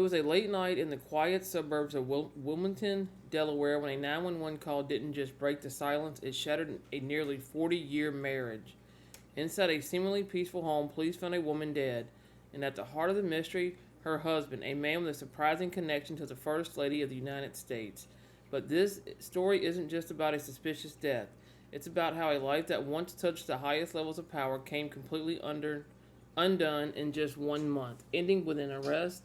was a late night in the quiet suburbs of Wilmington, Delaware, when a 911 call didn't just break the silence, it shattered a nearly 40-year marriage. Inside a seemingly peaceful home, police found a woman dead, and at the heart of the mystery, her husband, a man with a surprising connection to the First Lady of the United States. But this story isn't just about a suspicious death. It's about how a life that once touched the highest levels of power came completely undone in just 1 month, ending with an arrest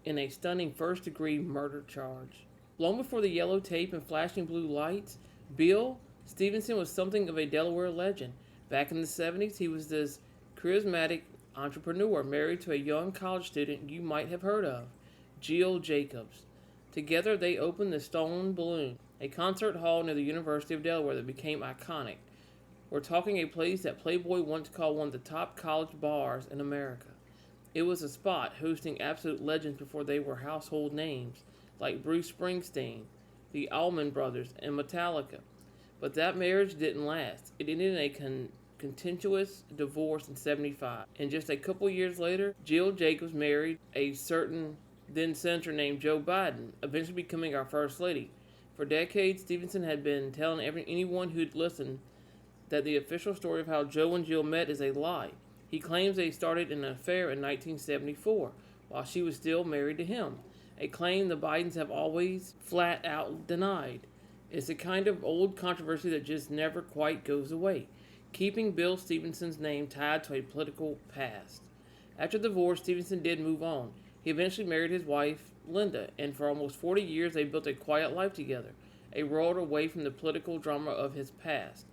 in a stunning first-degree murder charge. Long before the yellow tape and flashing blue lights, Bill Stevenson was something of a Delaware legend. Back in the 70s, he was this charismatic entrepreneur married to a young college student you might have heard of, Jill Jacobs. Together, they opened the Stone Balloon, a concert hall near the University of Delaware that became iconic. We're talking a place that Playboy once called one of the top college bars in America. It was a spot hosting absolute legends before they were household names, like Bruce Springsteen, the Allman Brothers, and Metallica. But that marriage didn't last. It ended in a contentious divorce in '75. And just a couple years later, Jill Jacobs married a certain then senator named Joe Biden, eventually becoming our First Lady. For decades, Stevenson had been telling anyone who'd listen that the official story of how Joe and Jill met is a lie. He claims they started an affair in 1974, while she was still married to him, a claim the Bidens have always flat out denied. It's a kind of old controversy that just never quite goes away, keeping Bill Stevenson's name tied to a political past. After the divorce, Stevenson did move on. He eventually married his wife, Linda, and for almost 40 years they built a quiet life together, a world away from the political drama of his past.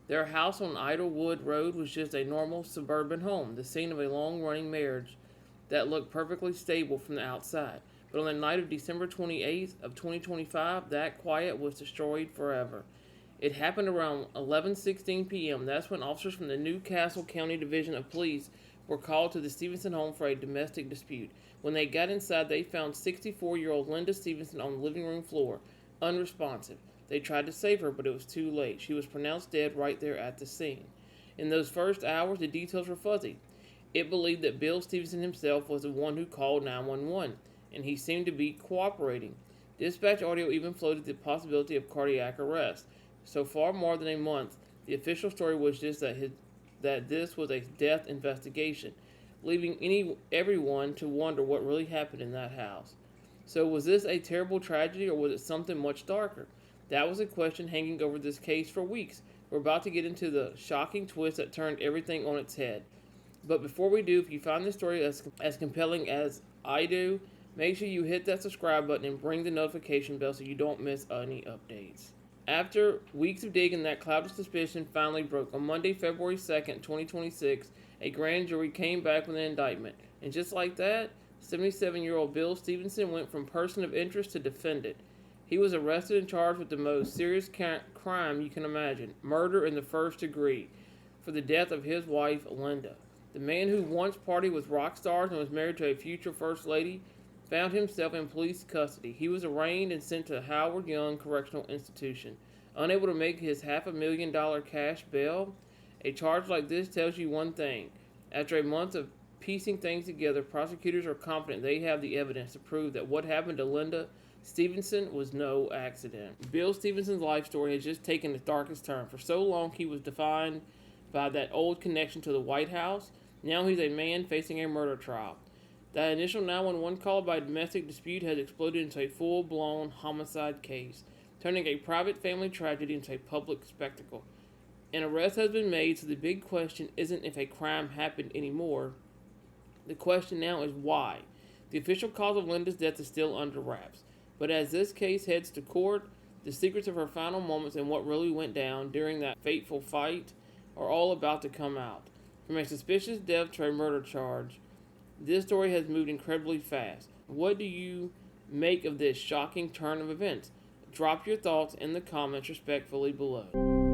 Their house on Idlewood Road was just a normal suburban home, the scene of a long-running marriage that looked perfectly stable from the outside. But on the night of December 28th of 2025, that quiet was destroyed forever. It happened around 11:16 p.m. That's when officers from the Newcastle County Division of Police were called to the Stevenson home for a domestic dispute. When they got inside, they found 64-year-old Linda Stevenson on the living room floor, unresponsive. They tried to save her, but it was too late. She was pronounced dead right there at the scene. In those first hours, the details were fuzzy. It believed that Bill Stevenson himself was the one who called 911, and he seemed to be cooperating. Dispatch audio even floated the possibility of cardiac arrest. So far more than a month, the official story was just that this was a death investigation, leaving everyone to wonder what really happened in that house. So was this a terrible tragedy, or was it something much darker? That was a question hanging over this case for weeks. We're about to get into the shocking twist that turned everything on its head. But before we do, if you find this story as compelling as I do, make sure you hit that subscribe button and ring the notification bell so you don't miss any updates. After weeks of digging, that cloud of suspicion finally broke. On Monday, February 2nd, 2026, a grand jury came back with an indictment. And just like that, 77-year-old Bill Stevenson went from person of interest to defendant. He was arrested and charged with the most serious crime you can imagine, murder in the first degree, for the death of his wife, Linda. The man who once partied with rock stars and was married to a future First Lady found himself in police custody. He was arraigned and sent to Howard Young Correctional Institution. Unable to make his $500,000 cash bail, a charge like this tells you one thing. After a month of piecing things together, prosecutors are confident they have the evidence to prove that what happened to Linda Stevenson was no accident. Bill Stevenson's life story has just taken its darkest turn. For so long, he was defined by that old connection to the White House. Now he's a man facing a murder trial. That initial 911 call by a domestic dispute has exploded into a full-blown homicide case, turning a private family tragedy into a public spectacle. An arrest has been made, so the big question isn't if a crime happened anymore. The question now is why. The official cause of Linda's death is still under wraps. But as this case heads to court, the secrets of her final moments and what really went down during that fateful fight are all about to come out. From a suspicious death to a murder charge, this story has moved incredibly fast. What do you make of this shocking turn of events? Drop your thoughts in the comments respectfully below.